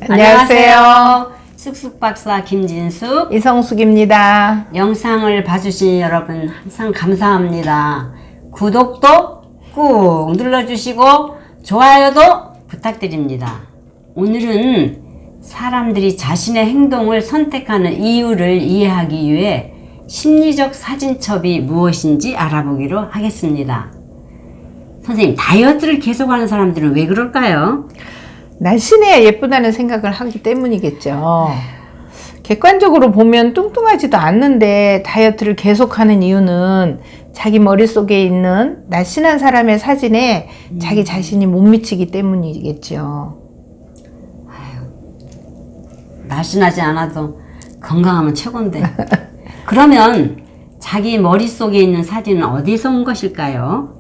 안녕하세요. 쑥쑥박사 김진숙, 이성숙입니다. 영상을 봐주신 여러분 항상 감사합니다. 구독도 꾹 눌러주시고 좋아요도 부탁드립니다. 오늘은 사람들이 자신의 행동을 선택하는 이유를 이해하기 위해 심리적 사진첩이 무엇인지 알아보기로 하겠습니다. 선생님, 다이어트를 계속하는 사람들은 왜 그럴까요? 날씬해야 예쁘다는 생각을 하기 때문이겠죠. 객관적으로 보면 뚱뚱하지도 않는데 다이어트를 계속하는 이유는 자기 머릿속에 있는 날씬한 사람의 사진에 자기 자신이 못 미치기 때문이겠죠. 날씬하지 않아도 건강하면 최고인데. 그러면 자기 머릿속에 있는 사진은 어디서 온 것일까요?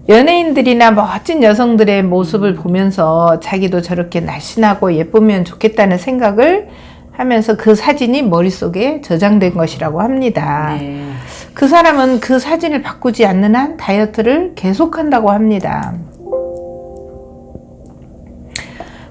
연예인들이나 멋진 여성들의 모습을 보면서 자기도 저렇게 날씬하고 예쁘면 좋겠다는 생각을 하면서 그 사진이 머릿속에 저장된 것이라고 합니다. 네. 그 사람은 그 사진을 바꾸지 않는 한 다이어트를 계속한다고 합니다.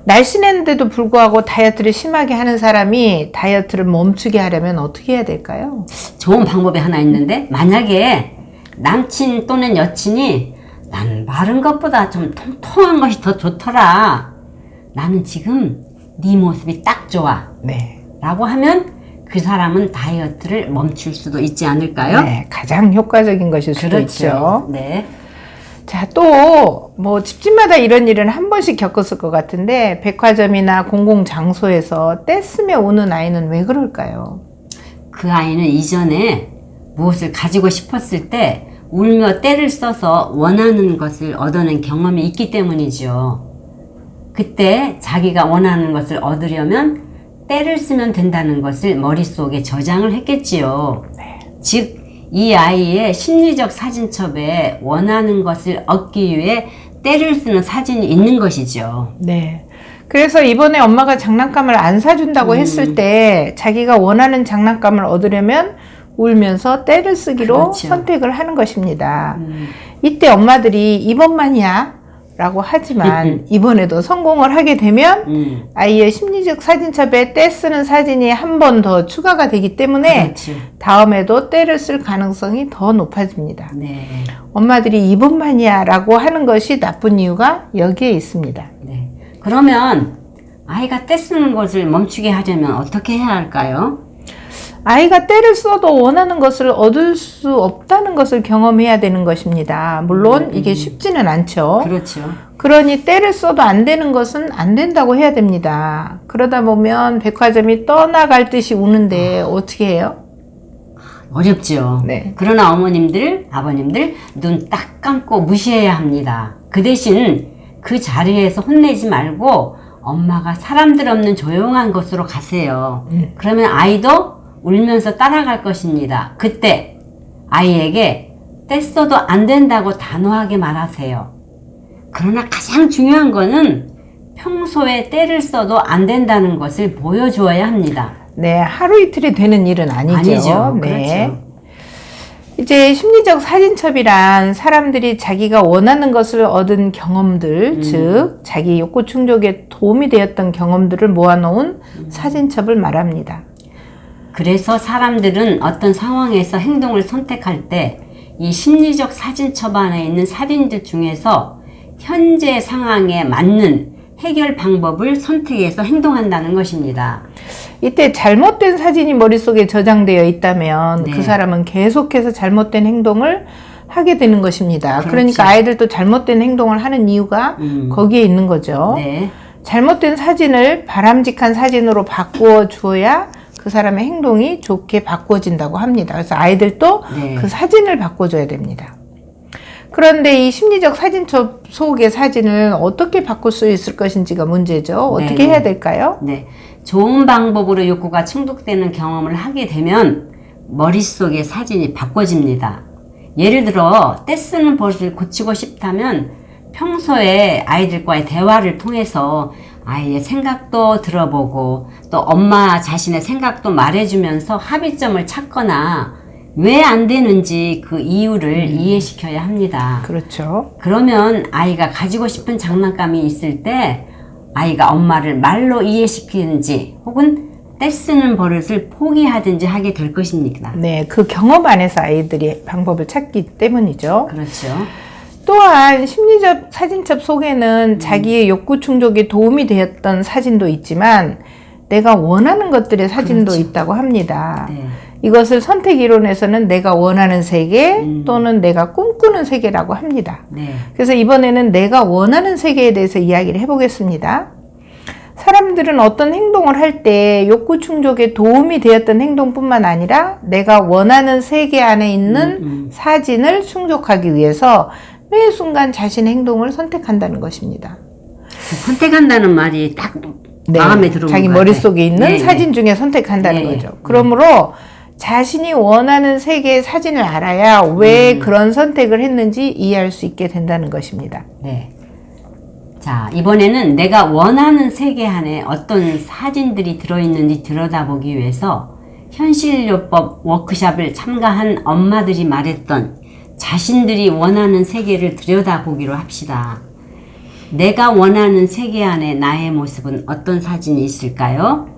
날씬했는데도 불구하고 다이어트를 심하게 하는 사람이 다이어트를 멈추게 하려면 어떻게 해야 될까요? 좋은 방법이 하나 있는데, 만약에 남친 또는 여친이 난 마른 것보다 좀 통통한 것이 더 좋더라, 나는 지금 네 모습이 딱 좋아, 네. 라고 하면 그 사람은 다이어트를 멈출 수도 있지 않을까요? 네, 가장 효과적인 것일 수도 그렇죠. 있죠. 네. 자, 또 뭐 집집마다 이런 일은 한 번씩 겪었을 것 같은데 백화점이나 공공장소에서 떼쓰며 우는 아이는 왜 그럴까요? 그 아이는 이전에 무엇을 가지고 싶었을 때 울며 떼를 써서 원하는 것을 얻어낸 경험이 있기 때문이죠. 그때 자기가 원하는 것을 얻으려면 떼를 쓰면 된다는 것을 머릿속에 저장을 했겠지요. 즉, 이 아이의 심리적 사진첩에 원하는 것을 얻기 위해 떼를 쓰는 사진이 있는 것이죠. 네. 그래서 이번에 엄마가 장난감을 안 사준다고 했을 때 자기가 원하는 장난감을 얻으려면 울면서 떼를 쓰기로 그렇죠. 선택을 하는 것입니다. 이때 엄마들이 이번만이야 라고 하지만 이번에도 성공을 하게 되면 아이의 심리적 사진첩에 떼 쓰는 사진이 한 번 더 추가가 되기 때문에 그렇죠. 다음에도 떼를 쓸 가능성이 더 높아집니다. 네. 엄마들이 이번만이야 라고 하는 것이 나쁜 이유가 여기에 있습니다. 네. 그러면 아이가 떼 쓰는 것을 멈추게 하려면 어떻게 해야 할까요? 아이가 떼를 써도 원하는 것을 얻을 수 없다는 것을 경험해야 되는 것입니다. 물론 이게 쉽지는 않죠. 그렇죠. 그러니 떼를 써도 안 되는 것은 안 된다고 해야 됩니다. 그러다 보면 백화점이 떠나갈 듯이 우는데 어떻게 해요? 어렵죠. 네. 그러나 어머님들, 아버님들 눈 딱 감고 무시해야 합니다. 그 대신 그 자리에서 혼내지 말고 엄마가 사람들 없는 조용한 곳으로 가세요. 그러면 아이도 울면서 따라갈 것입니다. 그때 아이에게 떼써도 안 된다고 단호하게 말하세요. 그러나 가장 중요한 거는 평소에 떼를 써도 안 된다는 것을 보여주어야 합니다. 네, 하루 이틀이 되는 일은 아니죠. 아니죠. 네. 그렇죠. 이제 심리적 사진첩이란 사람들이 자기가 원하는 것을 얻은 경험들, 즉 자기 욕구 충족에 도움이 되었던 경험들을 모아놓은 사진첩을 말합니다. 그래서 사람들은 어떤 상황에서 행동을 선택할 때 이 심리적 사진첩 안에 있는 사진들 중에서 현재 상황에 맞는 해결 방법을 선택해서 행동한다는 것입니다. 이때 잘못된 사진이 머릿속에 저장되어 있다면 네. 그 사람은 계속해서 잘못된 행동을 하게 되는 것입니다. 그렇죠. 그러니까 아이들도 잘못된 행동을 하는 이유가 거기에 있는 거죠. 네. 잘못된 사진을 바람직한 사진으로 바꾸어 주어야 그 사람의 행동이 좋게 바꾸어진다고 합니다. 그래서 아이들도 네. 그 사진을 바꿔줘야 됩니다. 그런데 이 심리적 사진첩 속의 사진을 어떻게 바꿀 수 있을 것인지가 문제죠. 어떻게 네. 해야 될까요? 네. 좋은 방법으로 욕구가 충족되는 경험을 하게 되면 머릿속의 사진이 바꿔집니다. 예를 들어 떼쓰는 버릇을 고치고 싶다면 평소에 아이들과의 대화를 통해서 아이의 생각도 들어보고 또 엄마 자신의 생각도 말해주면서 합의점을 찾거나 왜 안 되는지 그 이유를 이해시켜야 합니다. 그렇죠. 그러면 아이가 가지고 싶은 장난감이 있을 때 아이가 엄마를 말로 이해시키는지 혹은 떼쓰는 버릇을 포기하든지 하게 될 것입니다. 네, 그 경험 안에서 아이들이 방법을 찾기 때문이죠. 그렇죠. 또한 심리적 사진첩 속에는 자기의 욕구 충족에 도움이 되었던 사진도 있지만 내가 원하는 것들의 사진도 그렇죠. 있다고 합니다. 네. 이것을 선택 이론에서는 내가 원하는 세계 또는 내가 꿈꾸는 세계라고 합니다. 네. 그래서 이번에는 내가 원하는 세계에 대해서 이야기를 해보겠습니다. 사람들은 어떤 행동을 할 때 욕구 충족에 도움이 되었던 행동뿐만 아니라 내가 원하는 세계 안에 있는 사진을 충족하기 위해서 매 순간 자신의 행동을 선택한다는 것입니다. 선택한다는 말이 딱 마음에 들어오는 자기 것 머릿속에 있는 네, 사진 중에 선택한다는 네, 거죠. 그러므로 자신이 원하는 세계의 사진을 알아야 왜 그런 선택을 했는지 이해할 수 있게 된다는 것입니다. 네. 자, 이번에는 내가 원하는 세계 안에 어떤 사진들이 들어있는지 들여다보기 위해서 현실요법 워크숍을 참가한 엄마들이 말했던 자신들이 원하는 세계를 들여다보기로 합시다. 내가 원하는 세계 안에 나의 모습은 어떤 사진이 있을까요?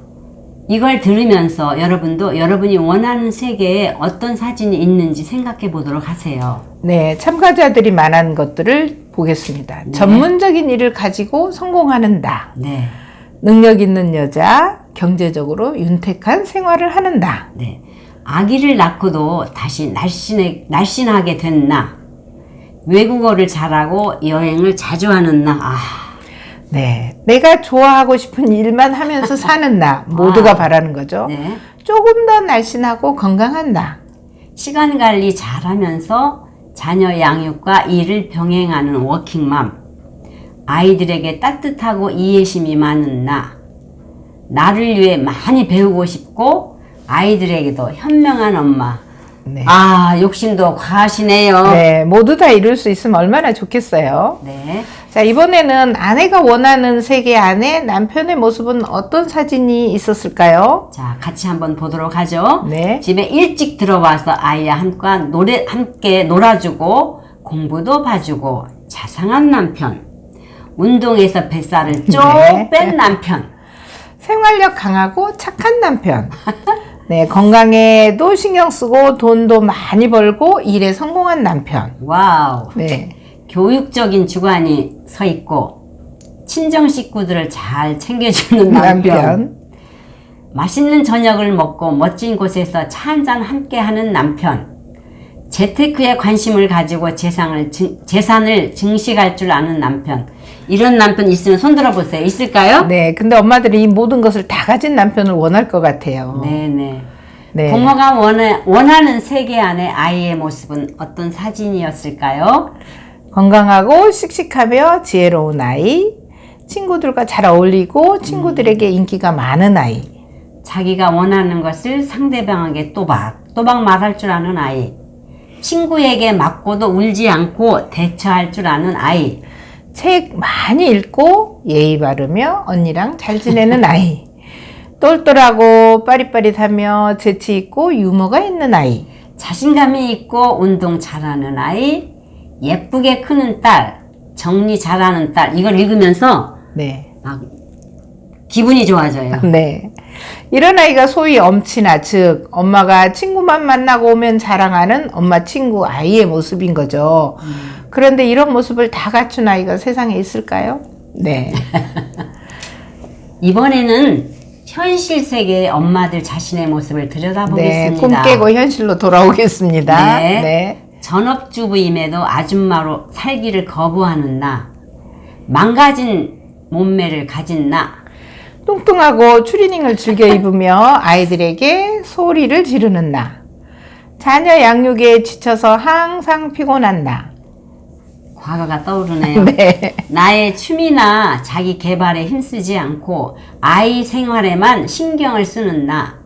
이걸 들으면서 여러분도 여러분이 원하는 세계에 어떤 사진이 있는지 생각해 보도록 하세요. 네, 참가자들이 말한 것들을 보겠습니다. 네. 전문적인 일을 가지고 성공하는 나. 네. 능력 있는 여자, 경제적으로 윤택한 생활을 하는 나. 네. 아기를 낳고도 다시 날씬하게 된 나. 외국어를 잘하고 여행을 자주 하는 나. 네, 내가 좋아하고 싶은 일만 하면서 사는 나. 모두가 바라는 거죠. 네. 조금 더 날씬하고 건강한 나. 시간 관리 잘하면서 자녀 양육과 일을 병행하는 워킹맘. 아이들에게 따뜻하고 이해심이 많은 나. 나를 위해 많이 배우고 싶고 아이들에게도 현명한 엄마. 네. 욕심도 과하시네요. 네, 모두 다 이룰 수 있으면 얼마나 좋겠어요. 네. 자, 이번에는 아내가 원하는 세계 안에 남편의 모습은 어떤 사진이 있었을까요? 자, 같이 한번 보도록 하죠. 네. 집에 일찍 들어와서 아이와 함께 놀아주고 공부도 봐주고 자상한 남편. 운동에서 뱃살을 쭉 네. 뺀 남편. 생활력 강하고 착한 남편. 네, 건강에도 신경 쓰고 돈도 많이 벌고 일에 성공한 남편. 와우. 네. 교육적인 주관이 서 있고 친정 식구들을 잘 챙겨주는 남편. 맛있는 저녁을 먹고 멋진 곳에서 차 한잔 함께 하는 남편. 재테크에 관심을 가지고 재산을 증식할 줄 아는 남편. 이런 남편 있으면 손들어 보세요. 있을까요? 네, 근데 엄마들이 이 모든 것을 다 가진 남편을 원할 것 같아요. 네네. 네. 부모가 원하는 세계 안에 아이의 모습은 어떤 사진이었을까요? 건강하고 씩씩하며 지혜로운 아이, 친구들과 잘 어울리고 친구들에게 인기가 많은 아이. 자기가 원하는 것을 상대방에게 또박 말할 줄 아는 아이. 친구에게 맞고도 울지 않고 대처할 줄 아는 아이. 책 많이 읽고 예의 바르며 언니랑 잘 지내는 아이. 똘똘하고 빠릿빠릿하며 재치 있고 유머가 있는 아이. 자신감이 있고 운동 잘하는 아이. 예쁘게 크는 딸. 정리 잘하는 딸. 이걸 읽으면서 네. 막 기분이 좋아져요. 네. 이런 아이가 소위 엄친아, 즉 엄마가 친구만 만나고 오면 자랑하는 엄마 친구 아이의 모습인 거죠. 그런데 이런 모습을 다 갖춘 아이가 세상에 있을까요? 네. 이번에는 현실 세계의 엄마들 자신의 모습을 네, 들여다보겠습니다. 꿈 깨고 현실로 돌아오겠습니다. 네. 네. 전업주부임에도 아줌마로 살기를 거부하는 나. 망가진 몸매를 가진 나. 뚱뚱하고 추리닝을 즐겨 입으며 아이들에게 소리를 지르는 나. 자녀 양육에 지쳐서 항상 피곤한 나. 과거가 떠오르네요. 네. 나의 취미나 자기 개발에 힘쓰지 않고 아이 생활에만 신경을 쓰는 나.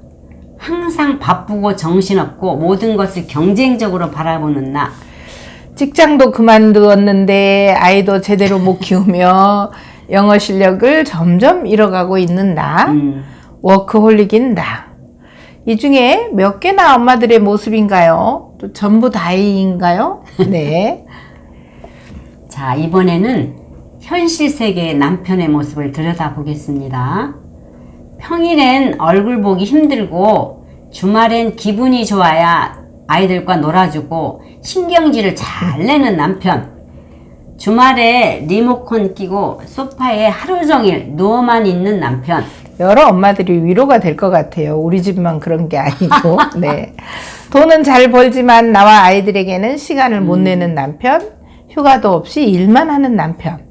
항상 바쁘고 정신없고 모든 것을 경쟁적으로 바라보는 나. 직장도 그만두었는데 아이도 제대로 못 키우며 영어 실력을 점점 잃어가고 있는 나. 워크홀릭인 나. 이 중에 몇 개나 엄마들의 모습인가요? 또 전부 다인가요? 네. 자, 이번에는 현실 세계의 남편의 모습을 들여다보겠습니다. 평일엔 얼굴 보기 힘들고 주말엔 기분이 좋아야 아이들과 놀아주고 신경질을 잘 내는 남편. 주말에 리모컨 끼고 소파에 하루 종일 누워만 있는 남편. 여러 엄마들이 위로가 될 것 같아요. 우리 집만 그런 게 아니고. 네. 돈은 잘 벌지만 나와 아이들에게는 시간을 못 내는 남편. 휴가도 없이 일만 하는 남편.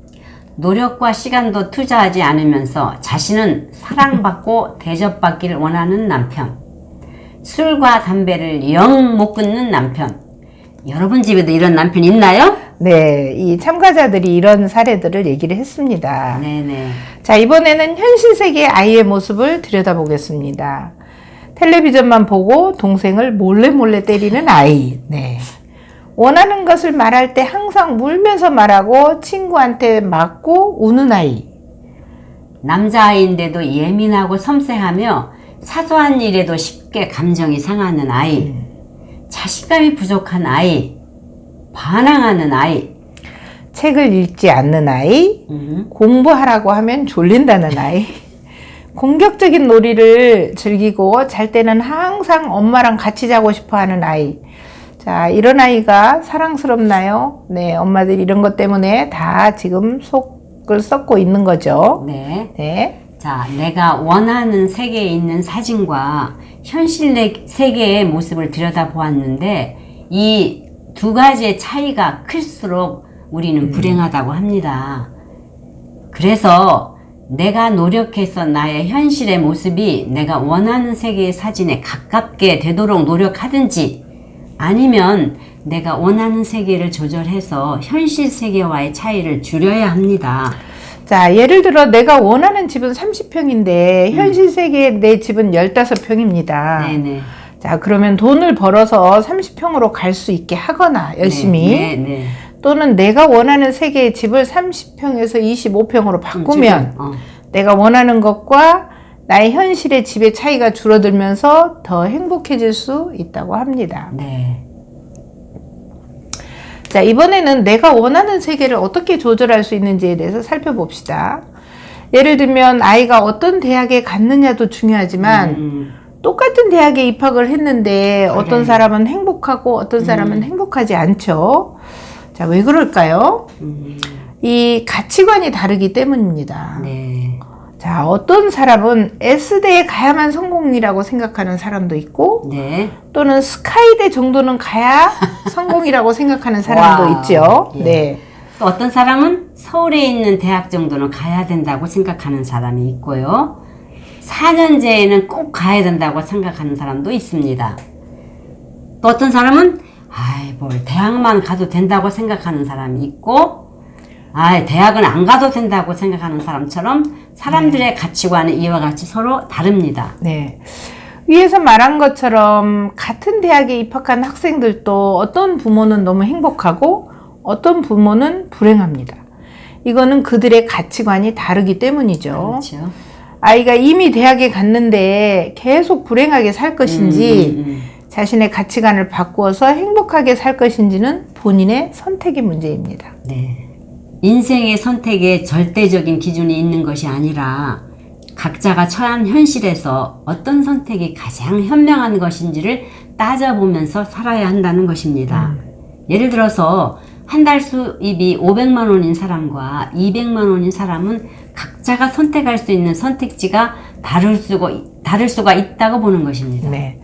노력과 시간도 투자하지 않으면서 자신은 사랑받고 대접받기를 원하는 남편. 술과 담배를 영 못 끊는 남편. 여러분 집에도 이런 남편 있나요? 네, 이 참가자들이 이런 사례들을 얘기를 했습니다. 네네. 자, 이번에는 현실 세계의 아이의 모습을 들여다보겠습니다. 텔레비전만 보고 동생을 몰래 때리는 아이. 네. 원하는 것을 말할 때 항상 울면서 말하고 친구한테 맞고 우는 아이. 남자아이인데도 예민하고 섬세하며 사소한 일에도 쉽게 감정이 상하는 아이. 자신감이 부족한 아이. 반항하는 아이. 책을 읽지 않는 아이. 공부하라고 하면 졸린다는 아이. 공격적인 놀이를 즐기고 잘 때는 항상 엄마랑 같이 자고 싶어 하는 아이. 자, 이런 아이가 사랑스럽나요? 네, 엄마들이 이런 것 때문에 다 지금 속을 썩고 있는 거죠. 네. 네. 자, 내가 원하는 세계에 있는 사진과 현실 세계의 모습을 들여다보았는데 이 두 가지의 차이가 클수록 우리는 불행하다고 합니다. 그래서 내가 노력해서 나의 현실의 모습이 내가 원하는 세계의 사진에 가깝게 되도록 노력하든지 아니면 내가 원하는 세계를 조절해서 현실 세계와의 차이를 줄여야 합니다. 자, 예를 들어 내가 원하는 집은 30평인데 현실 세계에 내 집은 15평입니다. 네네. 자, 그러면 돈을 벌어서 30평으로 갈 수 있게 하거나 열심히 네. 또는 내가 원하는 세계의 집을 30평에서 25평으로 바꾸면 내가 원하는 것과 나의 현실의 집의 차이가 줄어들면서 더 행복해질 수 있다고 합니다. 네. 자, 이번에는 내가 원하는 세계를 어떻게 조절할 수 있는지에 대해서 살펴봅시다. 예를 들면 아이가 어떤 대학에 갔느냐도 중요하지만 똑같은 대학에 입학을 했는데 그래. 어떤 사람은 행복하고 어떤 사람은 행복하지 않죠. 자, 왜 그럴까요? 이 가치관이 다르기 때문입니다. 네. 자, 어떤 사람은 S대에 가야만 성공이라고 생각하는 사람도 있고 네. 또는 스카이대 정도는 가야 성공이라고 생각하는 사람도 와우. 있죠. 예. 네. 또 어떤 사람은 서울에 있는 대학 정도는 가야 된다고 생각하는 사람이 있고요. 4년제에는 꼭 가야 된다고 생각하는 사람도 있습니다. 또 어떤 사람은 뭘 대학만 가도 된다고 생각하는 사람이 있고 대학은 안 가도 된다고 생각하는 사람처럼 사람들의 가치관은 이와 같이 서로 다릅니다. 네. 위에서 말한 것처럼 같은 대학에 입학한 학생들도 어떤 부모는 너무 행복하고 어떤 부모는 불행합니다. 이거는 그들의 가치관이 다르기 때문이죠. 그렇죠. 아이가 이미 대학에 갔는데 계속 불행하게 살 것인지 자신의 가치관을 바꾸어서 행복하게 살 것인지는 본인의 선택의 문제입니다. 네. 인생의 선택에 절대적인 기준이 있는 것이 아니라 각자가 처한 현실에서 어떤 선택이 가장 현명한 것인지를 따져보면서 살아야 한다는 것입니다. 예를 들어서 한 달 수입이 500만 원인 사람과 200만 원인 사람은 각자가 선택할 수 있는 선택지가 다를 수가 있다고 보는 것입니다. 네.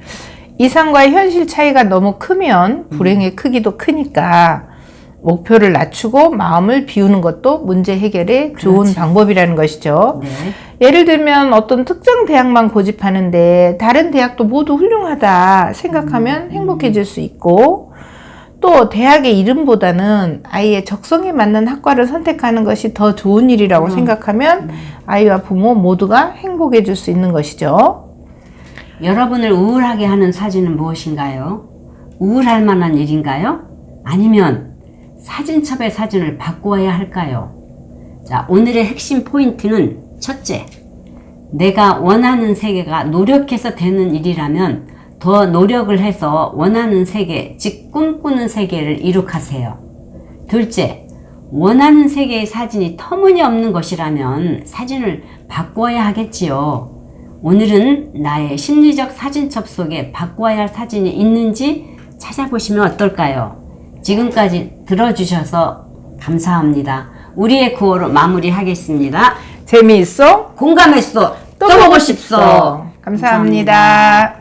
이상과 현실 차이가 너무 크면 불행의 크기도 크니까 목표를 낮추고 마음을 비우는 것도 문제 해결에 좋은 그렇지. 방법이라는 것이죠. 네. 예를 들면 어떤 특정 대학만 고집하는데 다른 대학도 모두 훌륭하다 생각하면 행복해질 수 있고 또 대학의 이름보다는 아이의 적성에 맞는 학과를 선택하는 것이 더 좋은 일이라고 생각하면 아이와 부모 모두가 행복해질 수 있는 것이죠. 여러분을 우울하게 하는 사진은 무엇인가요? 우울할 만한 일인가요? 아니면 사진첩의 사진을 바꾸어야 할까요? 자, 오늘의 핵심 포인트는 첫째, 내가 원하는 세계가 노력해서 되는 일이라면 더 노력을 해서 원하는 세계, 즉 꿈꾸는 세계를 이룩하세요. 둘째, 원하는 세계의 사진이 터무니없는 것이라면 사진을 바꾸어야 하겠지요. 오늘은 나의 심리적 사진첩 속에 바꾸어야 할 사진이 있는지 찾아보시면 어떨까요? 지금까지 들어주셔서 감사합니다. 우리의 구호로 마무리하겠습니다. 재미있어? 공감했어. 또 보고 싶소. 감사합니다.